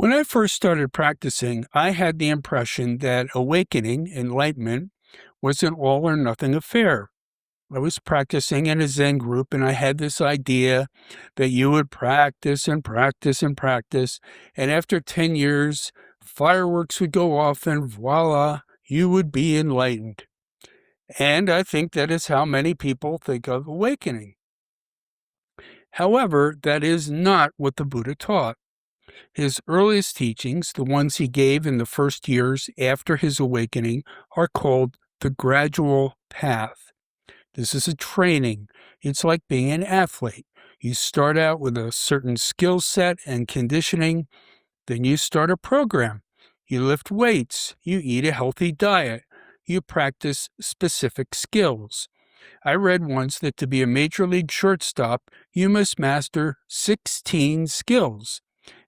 When I first started practicing, I had the impression that awakening, enlightenment, was an all or nothing affair. I was practicing in a Zen group, and I had this idea that you would practice and practice and practice, and after 10 years, fireworks would go off, and voila, you would be enlightened. And I think that is how many people think of awakening. However, that is not what the Buddha taught. His earliest teachings, the ones he gave in the first years after his awakening, are called the gradual path. This is a training. It's like being an athlete. You start out with a certain skill set and conditioning, then you start a program. You lift weights, you eat a healthy diet, you practice specific skills. I read once that to be a major league shortstop, you must master 16 skills.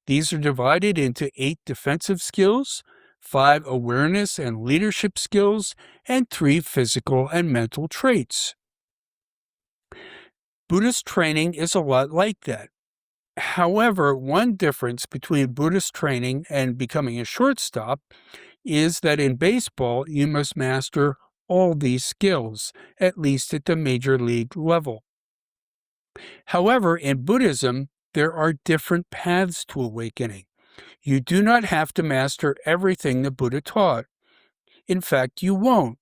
These are divided into 8 defensive skills, 5 awareness and leadership skills, and 3 physical and mental traits. Buddhist training is a lot like that. However, one difference between Buddhist training and becoming a shortstop is that in baseball, you must master all these skills, at least at the major league level. However, in Buddhism, there are different paths to awakening. You do not have to master everything the Buddha taught. In fact, you won't.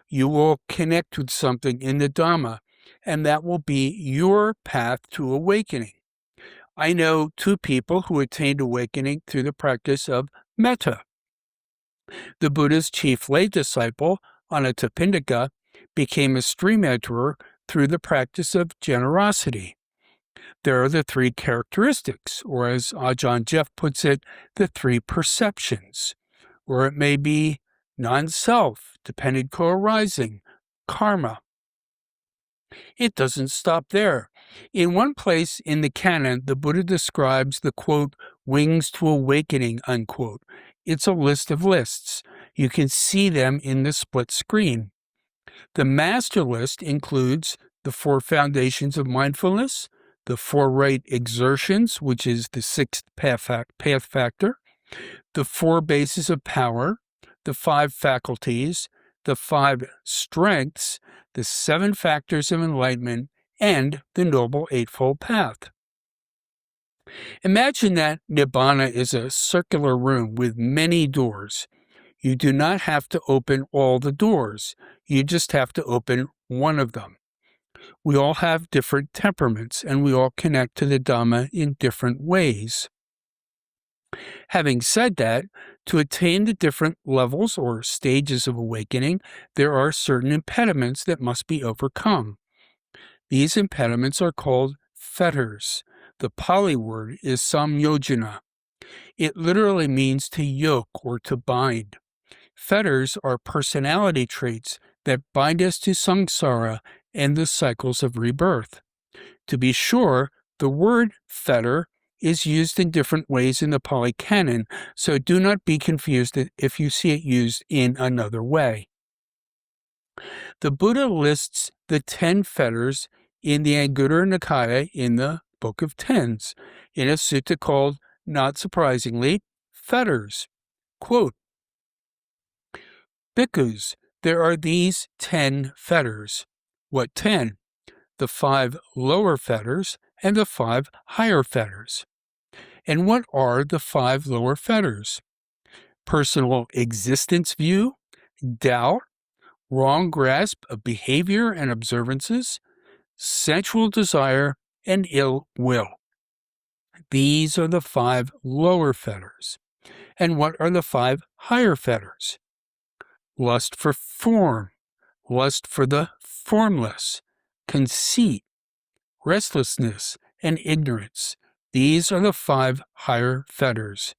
You will connect with something in the Dharma, and that will be your path to awakening. I know 2 people who attained awakening through the practice of metta. The Buddha's chief lay disciple, Anathapindika, became a stream enterer through the practice of generosity. There are the 3 characteristics, or as Ajahn Jeff puts it, the 3 perceptions, or it may be non-self, dependent co-arising, karma. It doesn't stop there. In one place in the canon, the Buddha describes the, quote, wings to awakening, unquote. It's a list of lists. You can see them in the split screen. The master list includes the 4 foundations of mindfulness, the 4 right exertions, which is the 6th path factor, the 4 bases of power, the 5 faculties, the 5 strengths, the 7 factors of enlightenment, and the Noble Eightfold Path. Imagine that Nibbana is a circular room with many doors. You do not have to open all the doors. You just have to open one of them. We all have different temperaments, and we all connect to the Dhamma in different ways. Having said that, to attain the different levels or stages of awakening, there are certain impediments that must be overcome. These impediments are called fetters. The Pāli word is samyojana. It literally means to yoke or to bind. Fetters are personality traits that bind us to samsara and the cycles of rebirth. To be sure, the word fetter is used in different ways in the Pāli Canon, so do not be confused if you see it used in another way. The Buddha lists the 10 fetters in the Anguttara Nikaya in the Book of Tens, in a sutta called, not surprisingly, Fetters. Quote, Bhikkhus, there are these 10 fetters. What 10? The 5 lower fetters and the 5 higher fetters. And what are the 5 lower fetters? Personal existence view, doubt, wrong grasp of behavior and observances, sensual desire, and ill will. These are the 5 lower fetters. And what are the 5 higher fetters? Lust for form, lust for the formless, conceit, restlessness, and ignorance. These are the 5 higher fetters.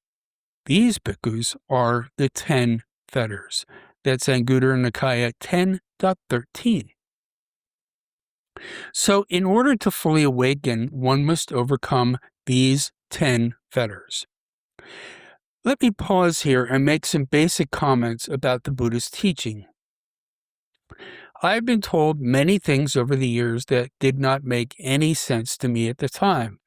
These bhikkhus are the 10 fetters. That's Anguttara Nikaya 10.13. So in order to fully awaken, one must overcome these 10 fetters. Let me pause here and make some basic comments about the Buddha's teaching. I've been told many things over the years that did not make any sense to me at the time.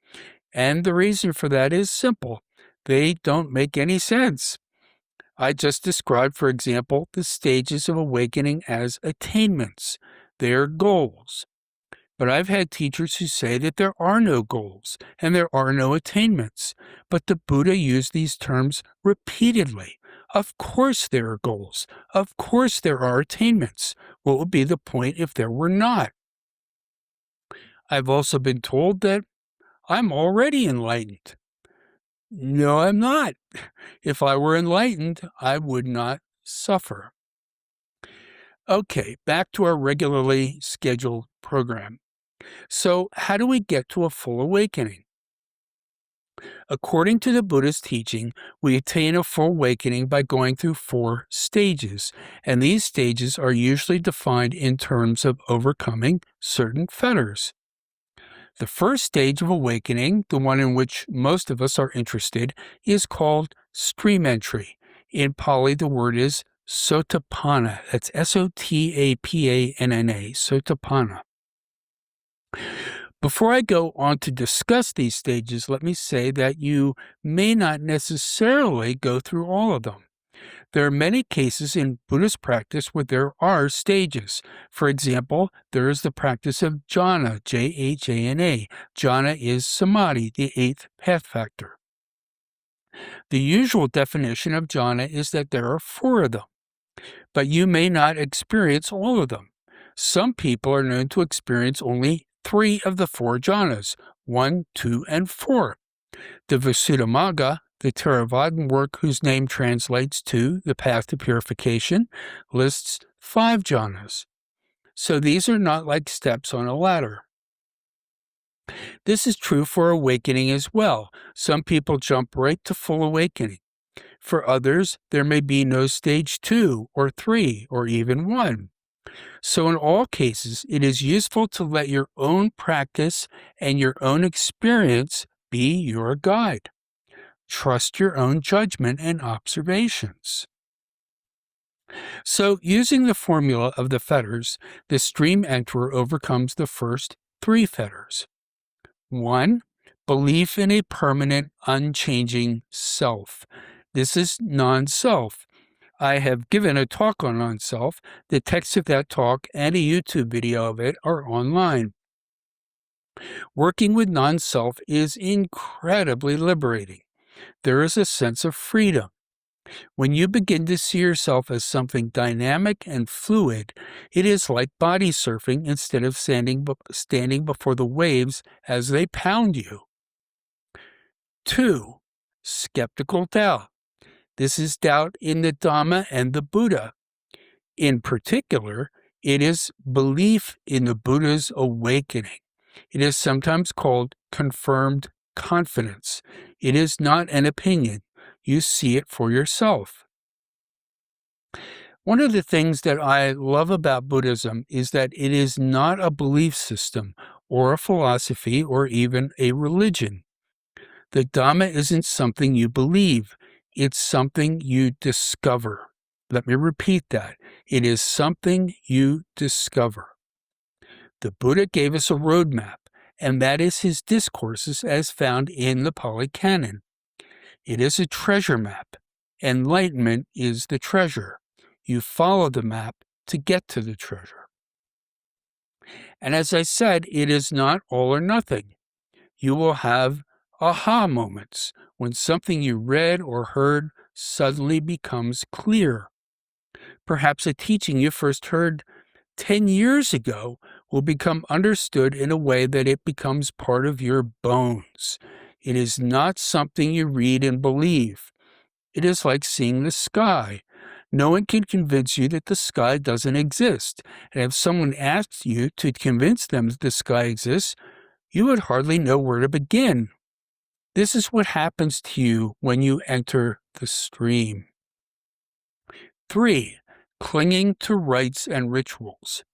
And the reason for that is simple. They don't make any sense. I just described, for example, the stages of awakening as attainments. They are goals. But I've had teachers who say that there are no goals and there are no attainments. But the Buddha used these terms repeatedly. Of course there are goals. Of course there are attainments. What would be the point if there were not? I've also been told that I'm already enlightened. No, I'm not. If I were enlightened, I would not suffer. Okay, back to our regularly scheduled program. So, how do we get to a full awakening? According to the Buddha's teaching, we attain a full awakening by going through 4 stages, and these stages are usually defined in terms of overcoming certain fetters. The first stage of awakening, the one in which most of us are interested, is called stream entry. In Pali, the word is sotapanna. That's Sotapanna, sotapanna. Before I go on to discuss these stages, let me say that you may not necessarily go through all of them. There are many cases in Buddhist practice where there are stages. For example, there is the practice of jhana, Jhana. Jhana is samadhi, the 8th path factor. The usual definition of jhana is that there are 4 of them, but you may not experience all of them. Some people are known to experience only 3 of the 4 jhanas, 1, 2, and 4. The Visuddhimagga, the Theravadan work whose name translates to the path to purification, lists 5 jhanas. So these are not like steps on a ladder. This is true for awakening as well. Some people jump right to full awakening. For others, there may be no stage 2 or 3 or even 1. So in all cases, it is useful to let your own practice and your own experience be your guide. Trust your own judgment and observations. So using the formula of the fetters, the stream enterer overcomes the first 3 fetters. 1. Belief in a permanent, unchanging self. This is non-self. I have given a talk on non-self. The text of that talk and a YouTube video of it are online. Working with non-self is incredibly liberating. There is a sense of freedom. When you begin to see yourself as something dynamic and fluid, it is like body surfing instead of standing before the waves as they pound you. 2. Skeptical doubt. This is doubt in the Dharma and the Buddha. In particular, it is belief in the Buddha's awakening. It is sometimes called confirmed confidence. It is not an opinion. You see it for yourself. One of the things that I love about Buddhism is that it is not a belief system or a philosophy or even a religion. The Dhamma isn't something you believe. It's something you discover. Let me repeat that. It is something you discover. The Buddha gave us a roadmap, and that is his discourses as found in the Pāli Canon. It is a treasure map. Enlightenment is the treasure. You follow the map to get to the treasure. And as I said, it is not all or nothing. You will have aha moments when something you read or heard suddenly becomes clear. Perhaps a teaching you first heard 10 years ago will become understood in a way that it becomes part of your bones. It is not something you read and believe. It is like seeing the sky. No one can convince you that the sky doesn't exist. And if someone asks you to convince them that the sky exists, you would hardly know where to begin. This is what happens to you when you enter the stream. 3. Clinging to rites and rituals.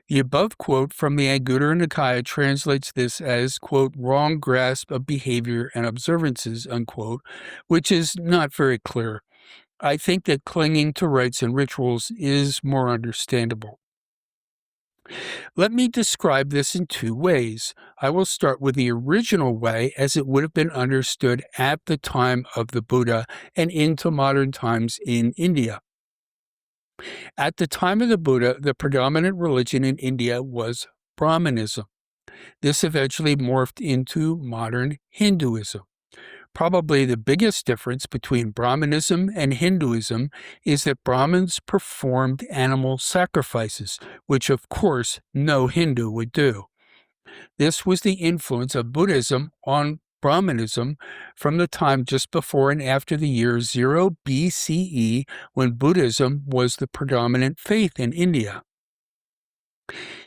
The above quote from the Anguttara Nikaya translates this as, quote, wrong grasp of behavior and observances, unquote, which is not very clear. I think that clinging to rites and rituals is more understandable. Let me describe this in two ways. I will start with the original way as it would have been understood at the time of the Buddha and into modern times in India. At the time of the Buddha, the predominant religion in India was Brahmanism. This eventually morphed into modern Hinduism. Probably the biggest difference between Brahmanism and Hinduism is that Brahmins performed animal sacrifices, which of course no Hindu would do. This was the influence of Buddhism on Brahmanism from the time just before and after the year 0 BCE, when Buddhism was the predominant faith in India.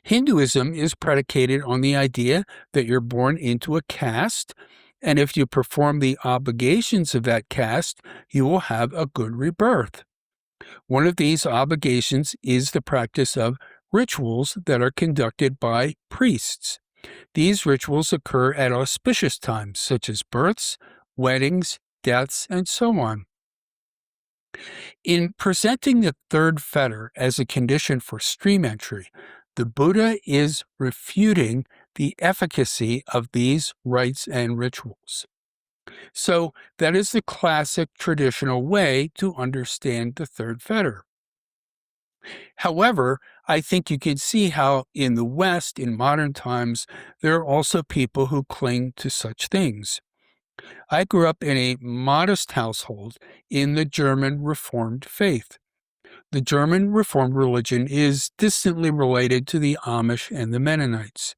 Hinduism is predicated on the idea that you're born into a caste, and if you perform the obligations of that caste, you will have a good rebirth. One of these obligations is the practice of rituals that are conducted by priests. These rituals occur at auspicious times, such as births, weddings, deaths, and so on. In presenting the third fetter as a condition for stream entry, the Buddha is refuting the efficacy of these rites and rituals. So that is the classic traditional way to understand the third fetter. However, I think you can see how in the West, in modern times, there are also people who cling to such things. I grew up in a modest household in the German Reformed faith. The German Reformed religion is distantly related to the Amish and the Mennonites.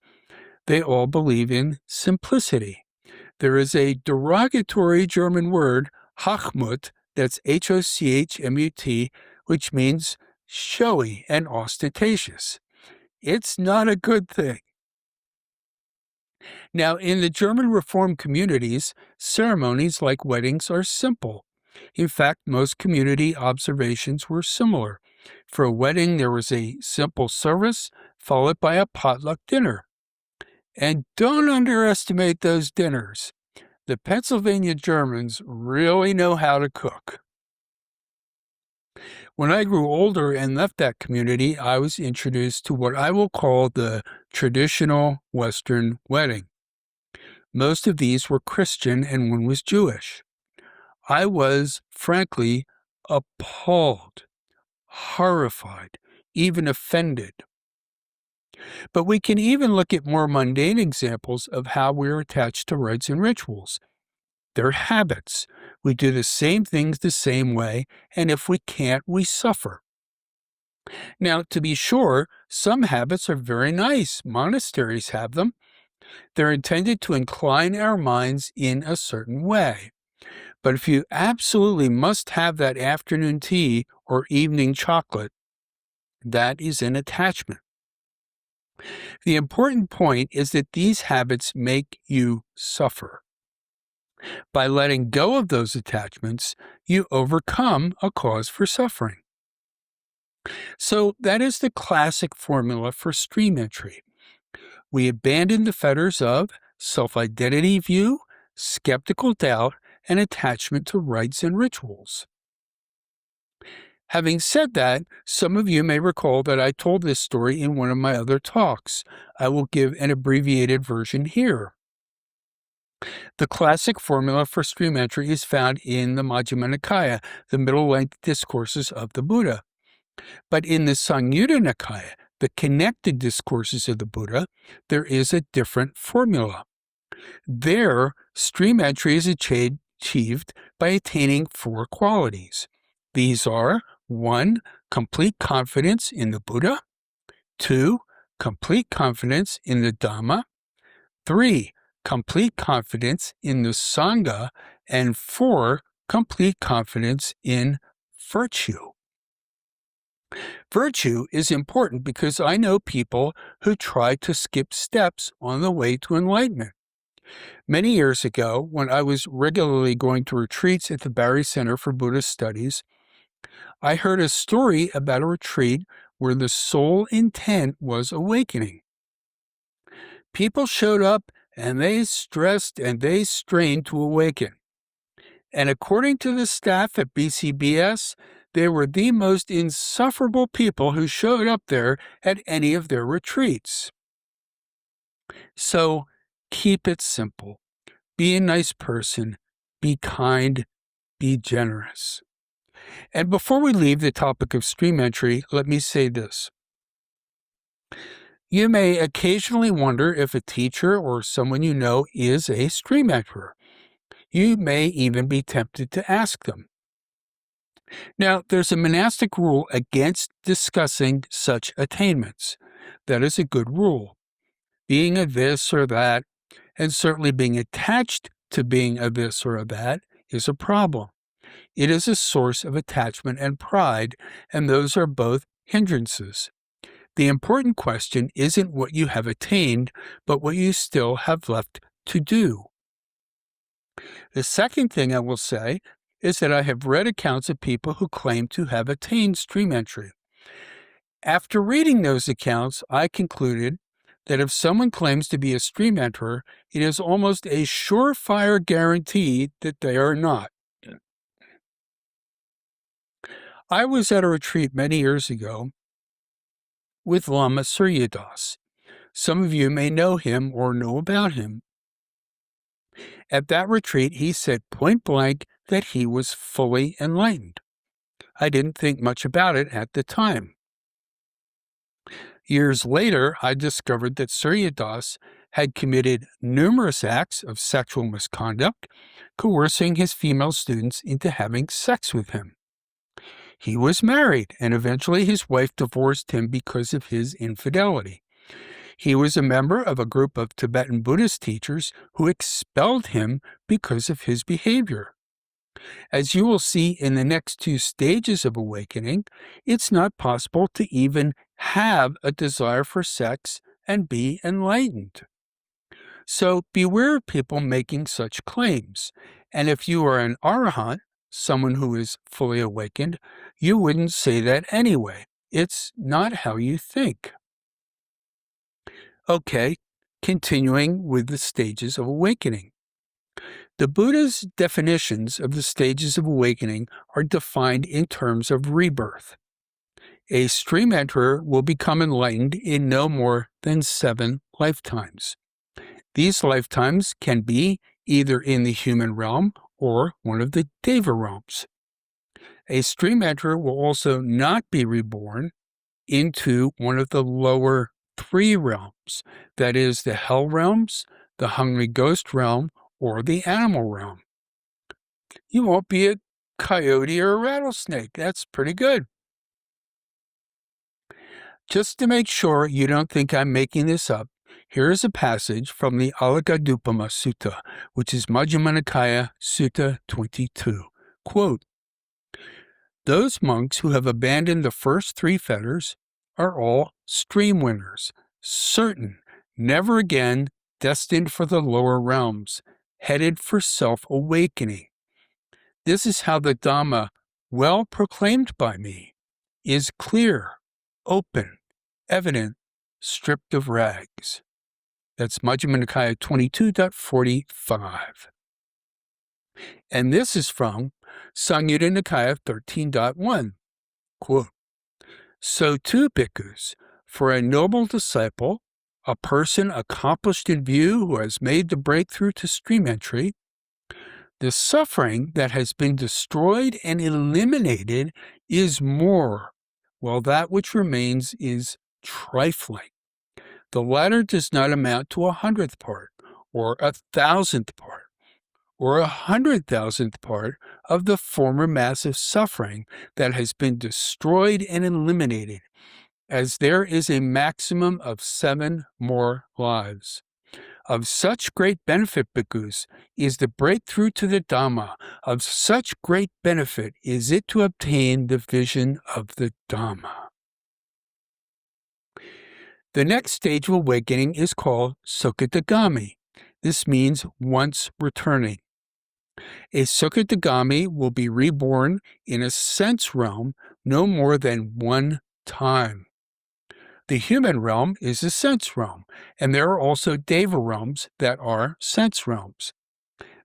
They all believe in simplicity. There is a derogatory German word, Hochmut, that's Hochmut, which means showy and ostentatious. It's not a good thing. Now, in the German Reformed communities, ceremonies like weddings are simple. In fact, most community observations were similar. For a wedding, there was a simple service followed by a potluck dinner. And don't underestimate those dinners. The Pennsylvania Germans really know how to cook. When I grew older and left that community, I was introduced to what I will call the traditional Western wedding. Most of these were Christian and one was Jewish. I was, frankly, appalled, horrified, even offended. But we can even look at more mundane examples of how we're attached to rites and rituals. They're habits. We do the same things the same way, and if we can't, we suffer. Now, to be sure, some habits are very nice. Monasteries have them. They're intended to incline our minds in a certain way. But if you absolutely must have that afternoon tea or evening chocolate, that is an attachment. The important point is that these habits make you suffer. By letting go of those attachments, you overcome a cause for suffering. So that is the classic formula for stream entry. We abandon the fetters of self-identity view, skeptical doubt, and attachment to rites and rituals. Having said that, some of you may recall that I told this story in one of my other talks. I will give an abbreviated version here. The classic formula for stream entry is found in the Majjhima Nikaya, the middle-length discourses of the Buddha. But in the Samyutta Nikaya, the connected discourses of the Buddha, there is a different formula. There, stream entry is achieved by attaining four qualities. These are 1. Complete confidence in the Buddha. 2. Complete confidence in the Dharma. 3. Complete confidence in the Sangha. And 4. Complete confidence in virtue. Virtue is important because I know people who try to skip steps on the way to enlightenment. Many years ago, when I was regularly going to retreats at the Barry Center for Buddhist Studies, I heard a story about a retreat where the sole intent was awakening. People showed up and they stressed and they strained to awaken. And according to the staff at BCBS, they were the most insufferable people who showed up there at any of their retreats. So keep it simple. Be a nice person. Be kind. Be generous. And before we leave the topic of stream entry, let me say this. You may occasionally wonder if a teacher or someone you know is a stream enterer. You may even be tempted to ask them. Now, there's a monastic rule against discussing such attainments. That is a good rule. Being a this or that, and certainly being attached to being a this or a that, is a problem. It is a source of attachment and pride, and those are both hindrances. The important question isn't what you have attained, but what you still have left to do. The second thing I will say is that I have read accounts of people who claim to have attained stream entry. After reading those accounts, I concluded that if someone claims to be a stream enterer, it is almost a surefire guarantee that they are not. I was at a retreat many years ago with Lama Surya Das. Some of you may know him or know about him. At that retreat, he said point blank that he was fully enlightened. I didn't think much about it at the time. Years later, I discovered that Surya Das had committed numerous acts of sexual misconduct, coercing his female students into having sex with him. He was married, and eventually his wife divorced him because of his infidelity. He was a member of a group of Tibetan Buddhist teachers who expelled him because of his behavior. As you will see in the next two stages of awakening, it's not possible to even have a desire for sex and be enlightened. So beware of people making such claims. And if you are an arahant, someone who is fully awakened, you wouldn't say that anyway. It's not how you think. Okay, continuing with the stages of awakening. The Buddha's definitions of the stages of awakening are defined in terms of rebirth. A stream enterer will become enlightened in no more than 7 lifetimes. These lifetimes can be either in the human realm or one of the Deva realms. A stream enterer will also not be reborn into one of the lower 3 realms, that is, the hell realms, the hungry ghost realm, or the animal realm. You won't be a coyote or a rattlesnake. That's pretty good. Just to make sure you don't think I'm making this up, here is a passage from the Alagadupama Sutta, which is Majjhima Nikaya Sutta 22. Quote, "Those monks who have abandoned the first 3 fetters are all stream winners, certain, never again destined for the lower realms, headed for self-awakening. This is how the Dhamma, well proclaimed by me, is clear, open, evident, stripped of rags." That's Majjhima Nikaya 22.45. And this is from Samyutta Nikaya 13.1. Quote, "So too, bhikkhus, for a noble disciple, a person accomplished in view who has made the breakthrough to stream entry, the suffering that has been destroyed and eliminated is more, while that which remains is trifling. The latter does not amount to 100th part, or 1,000th part, or 100,000th part of the former massive suffering that has been destroyed and eliminated, as there is a maximum of 7 more lives. Of such great benefit, bhikkhus, is the breakthrough to the Dhamma. Of such great benefit is it to obtain the vision of the Dhamma." The next stage of awakening is called Sukatagami. This means once returning. A Sukatagami will be reborn in a sense realm no more than 1 time. The human realm is a sense realm, and there are also Deva realms that are sense realms.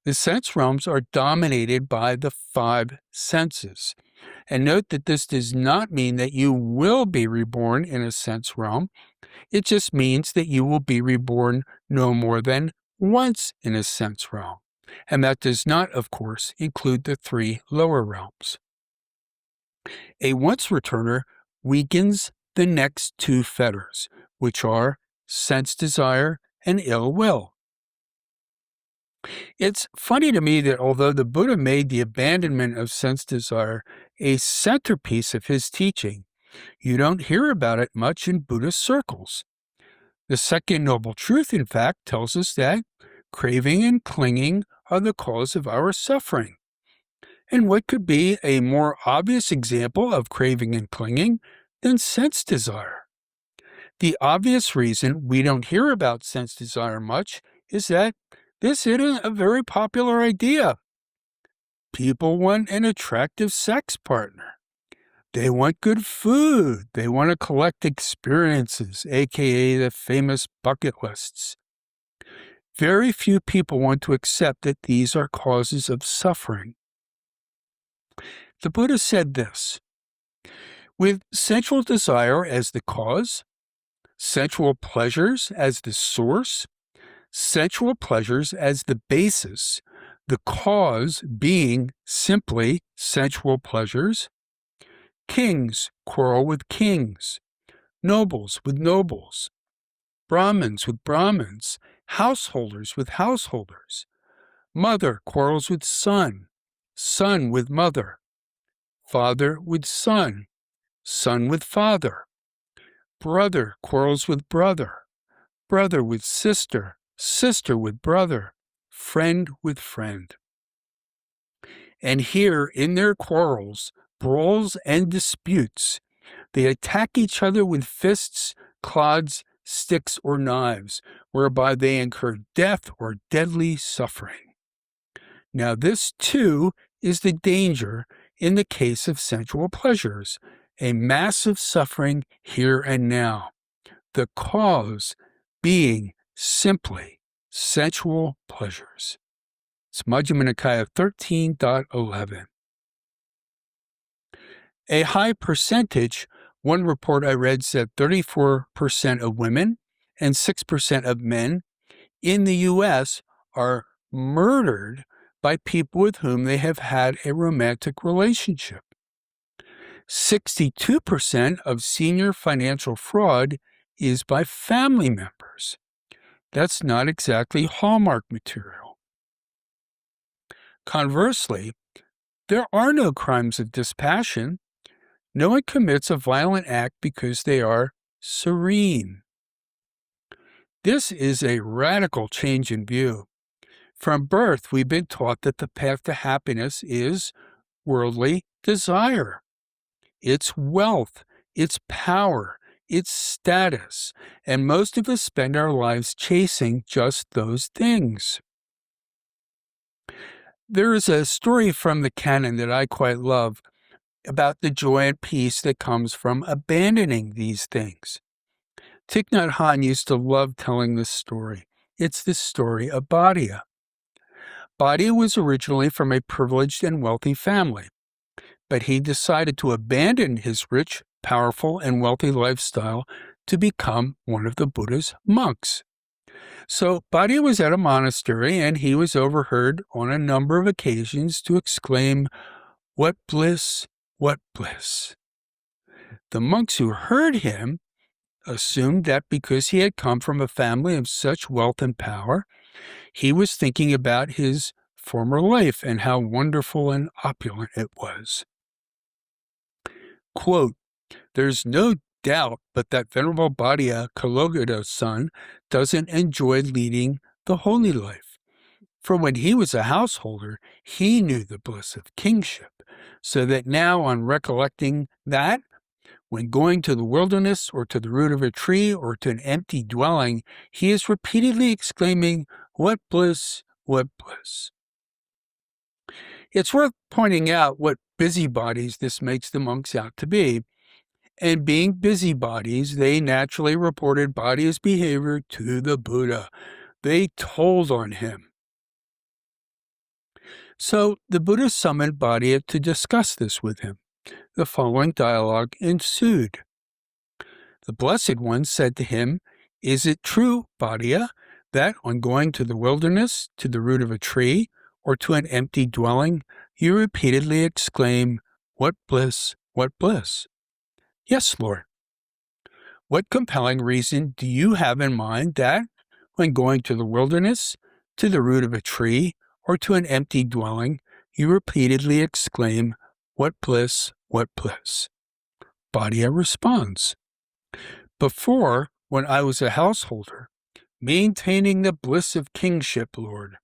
The sense realms are dominated by the 5 senses. And note that this does not mean that you will be reborn in a sense realm. It just means that you will be reborn no more than once in a sense realm. And that does not, of course, include the 3 lower realms. A once returner weakens the next 2 fetters, which are sense desire and ill will. It's funny to me that although the Buddha made the abandonment of sense desire a centerpiece of his teaching, you don't hear about it much in Buddhist circles. The Second Noble Truth, in fact, tells us that craving and clinging are the cause of our suffering. And what could be a more obvious example of craving and clinging than sense desire? The obvious reason we don't hear about sense desire much is that this isn't a very popular idea. People want an attractive sex partner. They want good food. They want to collect experiences, aka the famous bucket lists. Very few people want to accept that these are causes of suffering. The Buddha said this: with sensual desire as the cause, sensual pleasures as the source, sensual pleasures as the basis, the cause being simply sensual pleasures, kings quarrel with kings, nobles with nobles, Brahmins with Brahmins, householders with householders, mother quarrels with son, son with mother, father with son, son with father, brother quarrels with brother, brother with sister, sister with brother, friend with friend. And here, in their quarrels, brawls, and disputes, they attack each other with fists, clods, sticks, or knives, whereby they incur death or deadly suffering. Now this, too, is the danger in the case of sensual pleasures, a massive suffering here and now, the cause being simply sensual pleasures. It's Majjhima Nikaya 13.11. A high percentage, one report I read said 34% of women and 6% of men in the U.S. are murdered by people with whom they have had a romantic relationship. 62% of senior financial fraud is by family members. That's not exactly Hallmark material. Conversely, there are no crimes of dispassion. No one commits a violent act because they are serene. This is a radical change in view. From birth, we've been taught that the path to happiness is worldly desire. It's wealth, it's power, it's status, and most of us spend our lives chasing just those things. There is a story from the Canon that I quite love about the joy and peace that comes from abandoning these things. Thich Nhat Hanh used to love telling this story. It's the story of Bhatia. Bhatia was originally from a privileged and wealthy family, but he decided to abandon his rich, powerful, and wealthy lifestyle to become one of the Buddha's monks. So Bhatia was at a monastery, and he was overheard on a number of occasions to exclaim, "What bliss, what bliss." The monks who heard him assumed that because he had come from a family of such wealth and power, he was thinking about his former life and how wonderful and opulent it was. Quote, "There's no doubt but that Venerable Bhatia, Kalogada's son, doesn't enjoy leading the holy life. For when he was a householder, he knew the bliss of kingship, so that now on recollecting that, when going to the wilderness or to the root of a tree or to an empty dwelling, he is repeatedly exclaiming, 'What bliss, what bliss.'" It's worth pointing out what busybodies this makes the monks out to be. And being busybodies, they naturally reported Bhatia's behavior to the Buddha. They told on him. So the Buddha summoned Bhatia to discuss this with him. the following dialogue ensued. The Blessed One said to him, "Is it true, Bhatia, that on going to the wilderness, to the root of a tree, or to an empty dwelling, you repeatedly exclaim, 'What bliss, what bliss?'" "Yes, Lord." "What compelling reason do you have in mind that, when going to the wilderness, to the root of a tree, or to an empty dwelling, you repeatedly exclaim, 'What bliss, what bliss?'" Bhatia responds, "Before, when I was a householder, maintaining the bliss of kingship, Lord,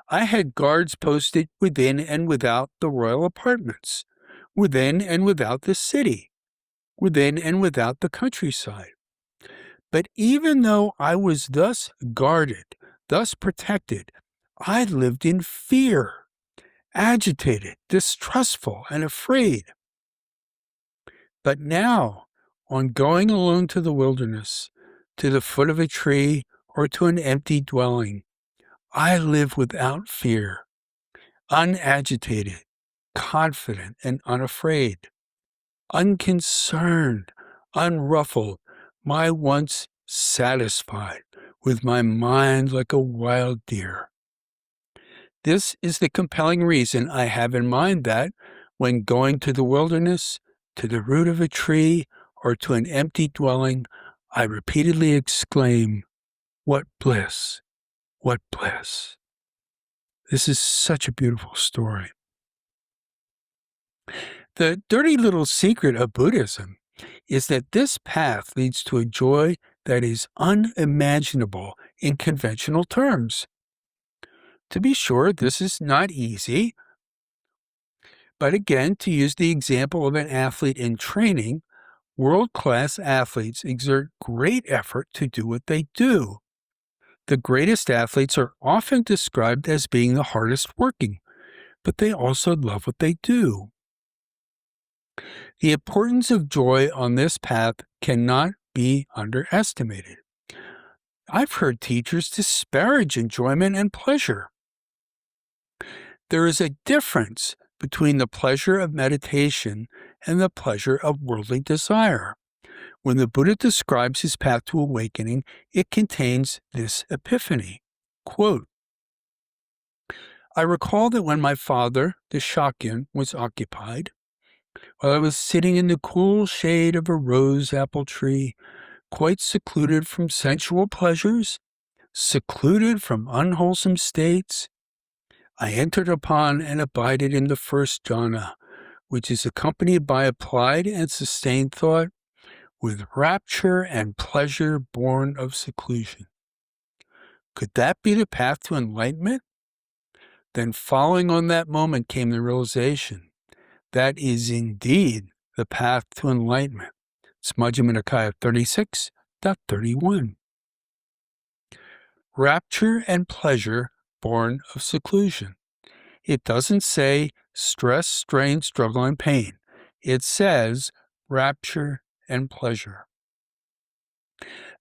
I had guards posted within and without the royal apartments, within and without the city, within and without the countryside. But even though I was thus guarded, thus protected, I lived in fear, agitated, distrustful, and afraid. But now, on going alone to the wilderness, to the foot of a tree, or to an empty dwelling, I live without fear, unagitated, confident, and unafraid, unconcerned, unruffled, my once satisfied, with my mind like a wild deer. This is the compelling reason I have in mind that, when going to the wilderness, to the root of a tree, or to an empty dwelling, I repeatedly exclaim, 'What bliss! What bliss!'" This is such a beautiful story. The dirty little secret of Buddhism is that this path leads to a joy that is unimaginable in conventional terms. To be sure, this is not easy. But again, to use the example of an athlete in training, world-class athletes exert great effort to do what they do. The greatest athletes are often described as being the hardest working, but they also love what they do. The importance of joy on this path cannot be underestimated. I've heard teachers disparage enjoyment and pleasure. There is a difference between the pleasure of meditation and the pleasure of worldly desire. When the Buddha describes his path to awakening, it contains this epiphany. Quote, "I recall that when my father, the Shakyan, was occupied, while I was sitting in the cool shade of a rose apple tree, quite secluded from sensual pleasures, secluded from unwholesome states, I entered upon and abided in the first jhana, which is accompanied by applied and sustained thought, with rapture and pleasure born of seclusion." Could that be the path to enlightenment? Then following on that moment came the realization that is indeed the path to enlightenment. It's Majjhima Nikaya 36.31. Rapture and pleasure born of seclusion. It doesn't say stress, strain, struggle, and pain. It says rapture and pleasure.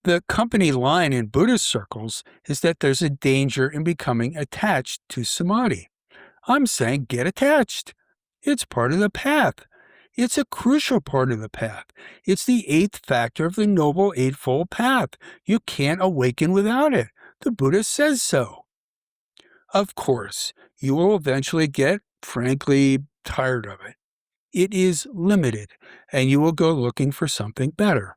The company line in Buddhist circles is that there's a danger in becoming attached to samadhi. I'm saying get attached. It's part of the path. It's a crucial part of the path. It's the eighth factor of the Noble Eightfold Path. You can't awaken without it. The Buddha says so. Of course, you will eventually get, frankly, tired of it. It is limited, and you will go looking for something better.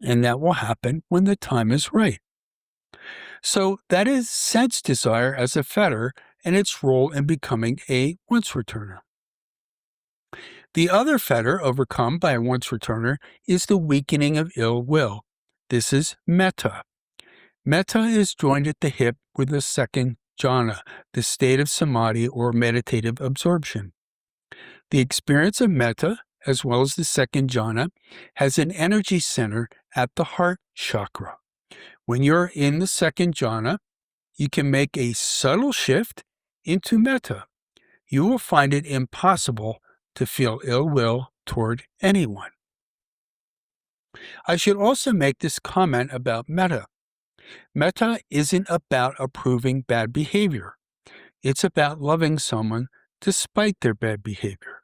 And that will happen when the time is right. So that is sense desire as a fetter and its role in becoming a once-returner. The other fetter overcome by a once-returner is the weakening of ill will. This is metta. Metta is joined at the hip with the second jhana, the state of samadhi or meditative absorption. The experience of metta, as well as the second jhana, has an energy center at the heart chakra. When you're in the second jhana, you can make a subtle shift into metta. You will find it impossible to feel ill will toward anyone. I should also make this comment about metta. Metta isn't about approving bad behavior. It's about loving someone despite their bad behavior.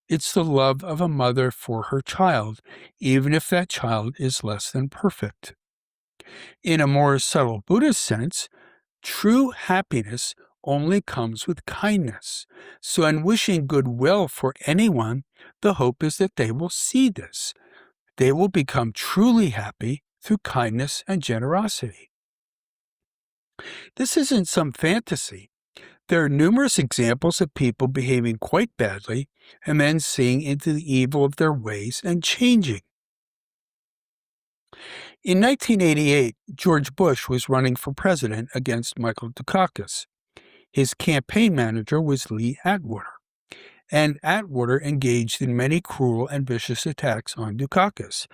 It's the love of a mother for her child, even if that child is less than perfect. In a more subtle Buddhist sense, true happiness only comes with kindness. So in wishing goodwill for anyone, the hope is that they will see this. They will become truly happy through kindness and generosity. This isn't some fantasy. There are numerous examples of people behaving quite badly and then seeing into the evil of their ways and changing. In 1988, George Bush was running for president against Michael Dukakis. His campaign manager was Lee Atwater, and Atwater engaged in many cruel and vicious attacks on Dukakis.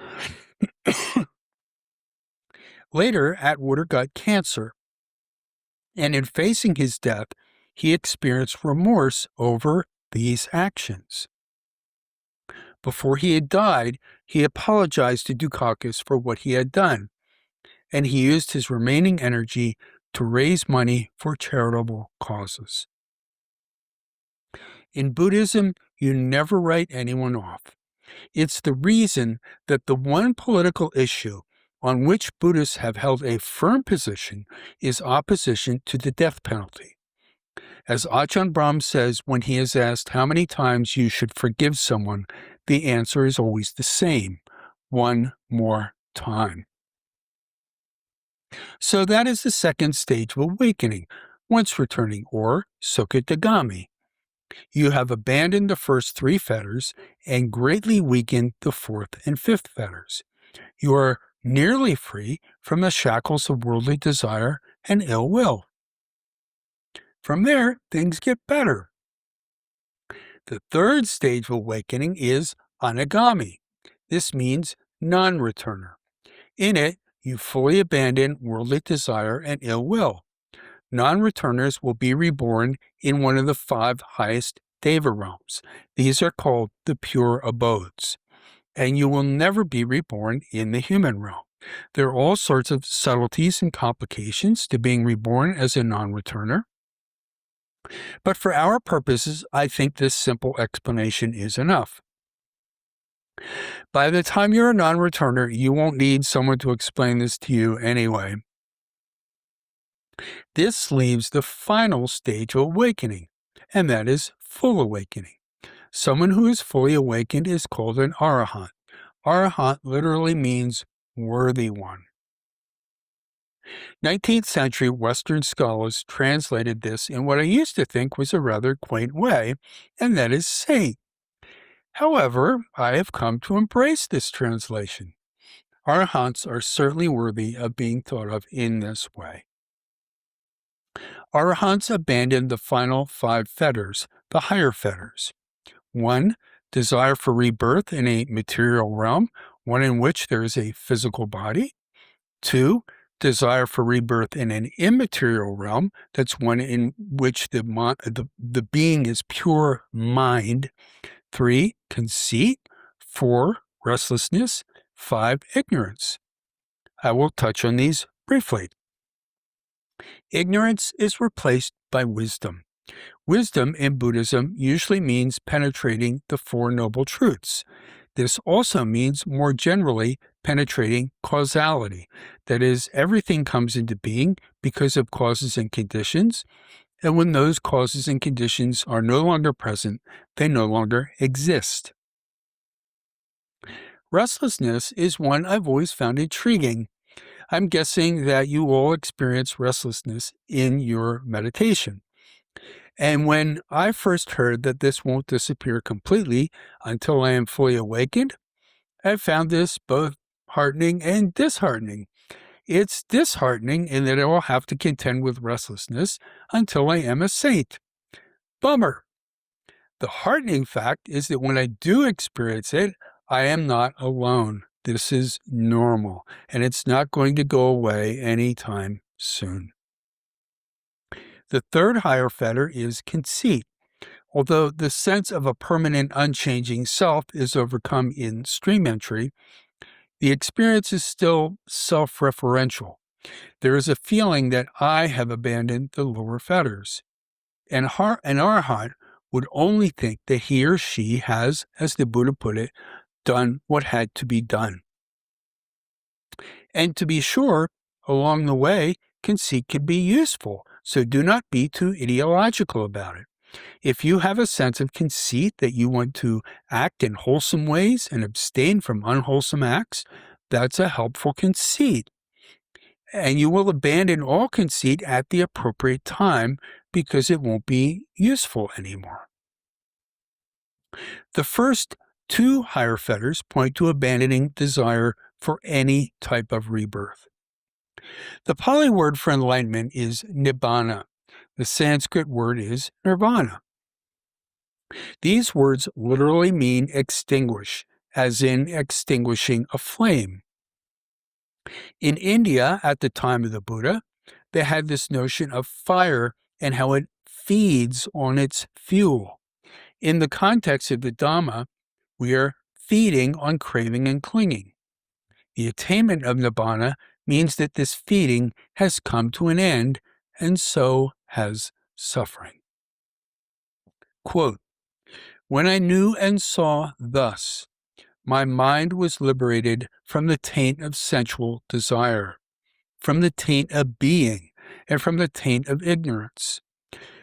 Later, Atwater got cancer, and in facing his death, he experienced remorse over these actions. Before he had died, he apologized to Dukakis for what he had done, and he used his remaining energy to raise money for charitable causes. In Buddhism, you never write anyone off. It's the reason that the one political issue on which Buddhists have held a firm position is opposition to the death penalty. As Ajahn Brahm says when he is asked how many times you should forgive someone, the answer is always the same: one more time. So that is the second stage of awakening, once returning, or Sukadagami. You have abandoned the first three fetters and greatly weakened the fourth and fifth fetters. You are nearly free from the shackles of worldly desire and ill will. From there, things get better. The third stage of awakening is Anagami. This means non-returner. In it, you fully abandon worldly desire and ill will. Non-returners will be reborn in one of the 5 highest Deva realms. These are called the pure abodes. And you will never be reborn in the human realm. There are all sorts of subtleties and complications to being reborn as a non-returner. But for our purposes, I think this simple explanation is enough. By the time you're a non-returner, you won't need someone to explain this to you anyway. This leaves the final stage of awakening, and that is full awakening. Someone who is fully awakened is called an arahant. Arahant literally means worthy one. 19th century Western scholars translated this in what I used to think was a rather quaint way, and that is saint. However, I have come to embrace this translation. Arahants are certainly worthy of being thought of in this way. Arahants abandon the final 5 fetters, the higher fetters. 1. Desire for rebirth in a material realm, one in which there is a physical body. 2. Desire for rebirth in an immaterial realm, that's one in which the being is pure mind. 3. Conceit. 4. Restlessness. 5. Ignorance. I will touch on these briefly. Ignorance is replaced by wisdom. Wisdom in Buddhism usually means penetrating the 4 noble truths. This also means, more generally, penetrating causality. That is, everything comes into being because of causes and conditions, and when those causes and conditions are no longer present, they no longer exist. Restlessness is one I've always found intriguing. I'm guessing that you all experience restlessness in your meditation. And when I first heard that this won't disappear completely until I am fully awakened, I found this both heartening and disheartening. It's disheartening in that I will have to contend with restlessness until I am a saint. Bummer. The heartening fact is that when I do experience it, I am not alone. This is normal, and it's not going to go away anytime soon. The third higher fetter is conceit. Although the sense of a permanent, unchanging self is overcome in stream entry, the experience is still self-referential. There is a feeling that I have abandoned the lower fetters. An arhat would only think that he or she has, as the Buddha put it, done what had to be done. And to be sure, along the way, conceit can be useful, so do not be too ideological about it. If you have a sense of conceit that you want to act in wholesome ways and abstain from unwholesome acts, that's a helpful conceit. And you will abandon all conceit at the appropriate time because it won't be useful anymore. The first two higher fetters point to abandoning desire for any type of rebirth. The Pali word for enlightenment is nibbana. The Sanskrit word is nirvana. These words literally mean extinguish, as in extinguishing a flame. In India, at the time of the Buddha, they had this notion of fire and how it feeds on its fuel. In the context of the Dharma, we are feeding on craving and clinging. The attainment of nibbana means that this feeding has come to an end, and so has suffering. Quote, "When I knew and saw thus, my mind was liberated from the taint of sensual desire, from the taint of being, and from the taint of ignorance.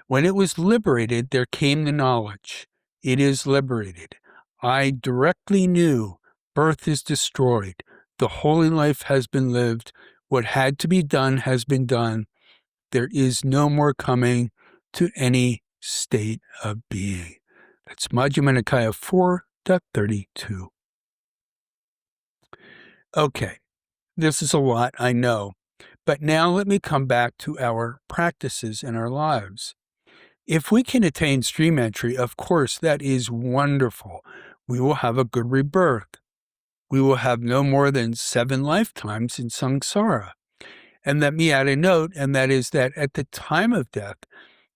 When it was liberated, there came the knowledge. It is liberated. I directly knew birth is destroyed. The holy life has been lived. What had to be done has been done. There is no more coming to any state of being." That's Majjhima Nikaya 4.32. Okay, this is a lot, I know, but now let me come back to our practices in our lives. If we can attain stream entry, of course, that is wonderful. We will have a good rebirth. We will have no more than 7 lifetimes in samsara. And let me add a note, and that is that at the time of death,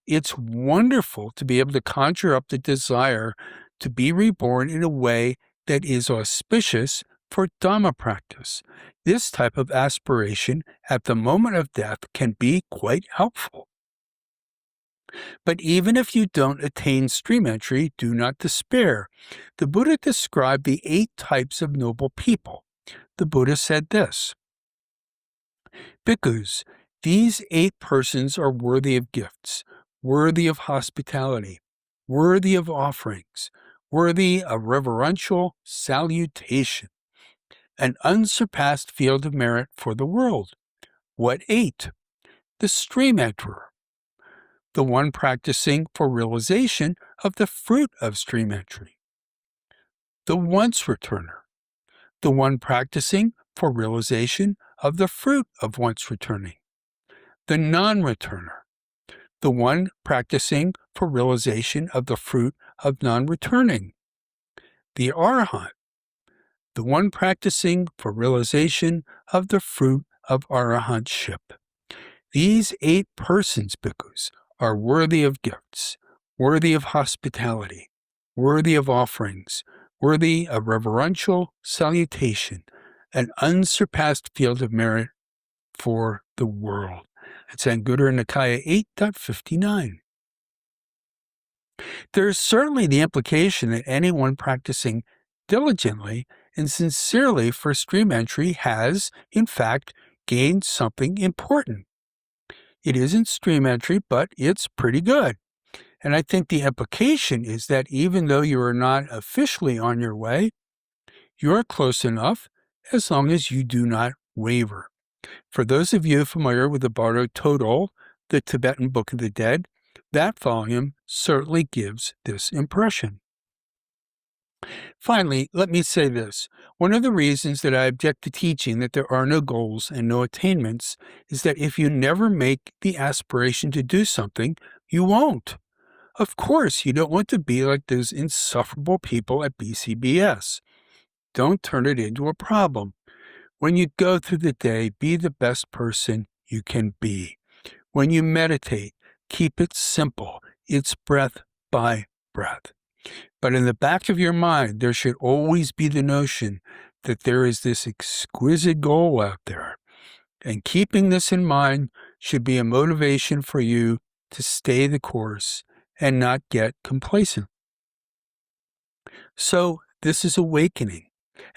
it's wonderful to be able to conjure up the desire to be reborn in a way that is auspicious for Dharma practice. This type of aspiration at the moment of death can be quite helpful. But even if you don't attain stream entry, do not despair. The Buddha described the 8 types of noble people. The Buddha said this, "Bhikkhus, these 8 persons are worthy of gifts, worthy of hospitality, worthy of offerings, worthy of reverential salutation, an unsurpassed field of merit for the world." What 8? The stream enterer, the one practicing for realization of the fruit of stream entry, the once returner, the one practicing for realization of the fruit of once returning, the non-returner, the one practicing for realization of the fruit of non-returning, the arahant, the one practicing for realization of the fruit of arahantship. These 8 persons, bhikkhus, are worthy of gifts, worthy of hospitality, worthy of offerings, worthy of reverential salutation, an unsurpassed field of merit for the world. It's Anguttara Nikaya 8.59. There is certainly the implication that anyone practicing diligently and sincerely for stream entry has, in fact, gained something important. It isn't stream entry, but it's pretty good. And I think the implication is that even though you are not officially on your way, you are close enough as long as you do not waver. For those of you familiar with the Bardo Todol, the Tibetan Book of the Dead, that volume certainly gives this impression. Finally, let me say this. One of the reasons that I object to teaching that there are no goals and no attainments is that if you never make the aspiration to do something, you won't. Of course, you don't want to be like those insufferable people at BCBS. Don't turn it into a problem. When you go through the day, be the best person you can be. When you meditate, keep it simple. It's breath by breath. But in the back of your mind, there should always be the notion that there is this exquisite goal out there. And keeping this in mind should be a motivation for you to stay the course and not get complacent. So this is awakening.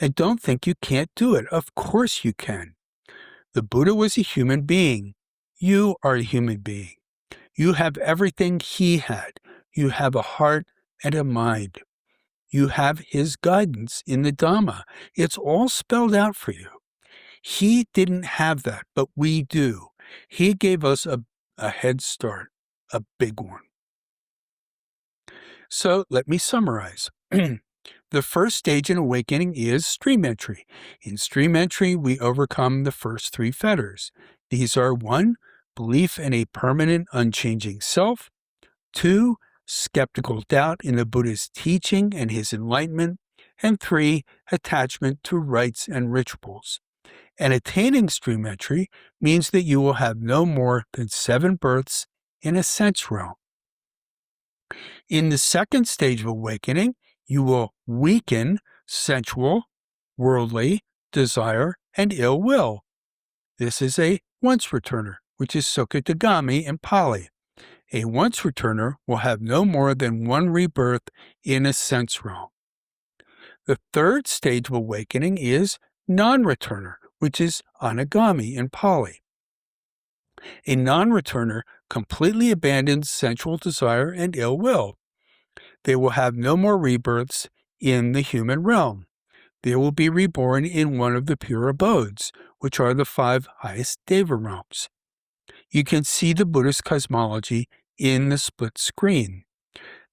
And don't think you can't do it. Of course you can. The Buddha was a human being. You are a human being. You have everything he had. You have a heart and a mind. You have his guidance in the Dharma. It's all spelled out for you. He didn't have that, but we do. He gave us a head start, a big one. So let me summarize. The first stage in awakening is stream entry. In stream entry, we overcome the first three fetters. These are 1, belief in a permanent, unchanging self; 2, skeptical doubt in the Buddha's teaching and his enlightenment; and 3, attachment to rites and rituals. And attaining stream entry means that you will have no more than 7 births in a sense realm. In the second stage of awakening, you will weaken sensual, worldly, desire, and ill will. This is a once-returner, which is Sukatagami in Pāli. A once-returner will have no more than 1 rebirth in a sense realm. The third stage of awakening is non-returner, which is Anagami in Pāli. A non-returner completely abandons sensual desire and ill will. They will have no more rebirths in the human realm. They will be reborn in one of the pure abodes, which are the 5 highest Deva realms. You can see the Buddhist cosmology in the split screen.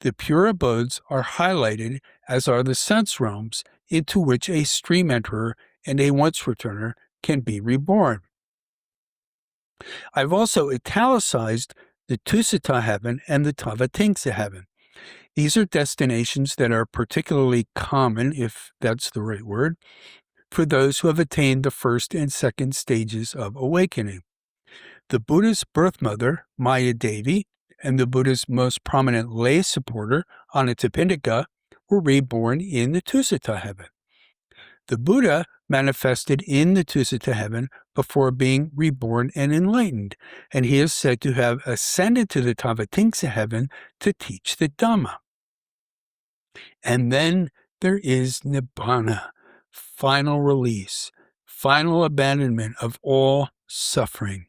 The pure abodes are highlighted, as are the sense realms into which a stream enterer and a once-returner can be reborn. I've also italicized the Tusita heaven and the Tavatimsa heaven. These are destinations that are particularly common, if that's the right word, for those who have attained the first and second stages of awakening. The Buddha's birth mother, Maya Devi, and the Buddha's most prominent lay supporter, Anathapindika, were reborn in the Tusita heaven. The Buddha manifested in the Tusita heaven before being reborn and enlightened, and he is said to have ascended to the Tavatimsa heaven to teach the Dhamma. And then there is Nibbana, final release, final abandonment of all suffering.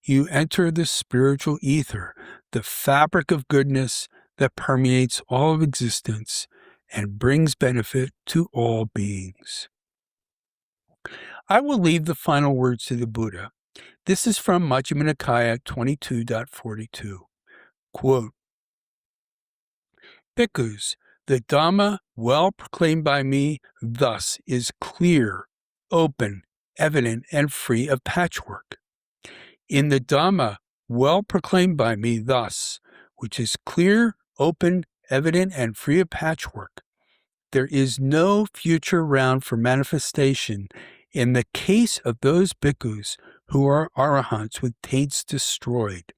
You enter the spiritual ether, the fabric of goodness that permeates all of existence and brings benefit to all beings. I will leave the final words to the Buddha. This is from Majjhima Nikaya 22.42. Quote, Bhikkhus, the Dhamma well proclaimed by me thus is clear, open, evident, and free of patchwork. In the Dhamma well proclaimed by me thus, which is clear, open, evident, and free of patchwork, there is no future round for manifestation in the case of those bhikkhus who are arahants with taints destroyed,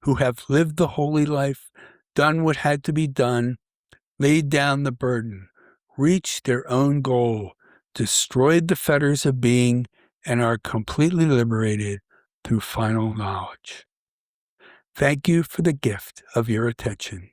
who have lived the holy life, done what had to be done, laid down the burden, reached their own goal, destroyed the fetters of being, and are completely liberated through final knowledge. Thank you for the gift of your attention.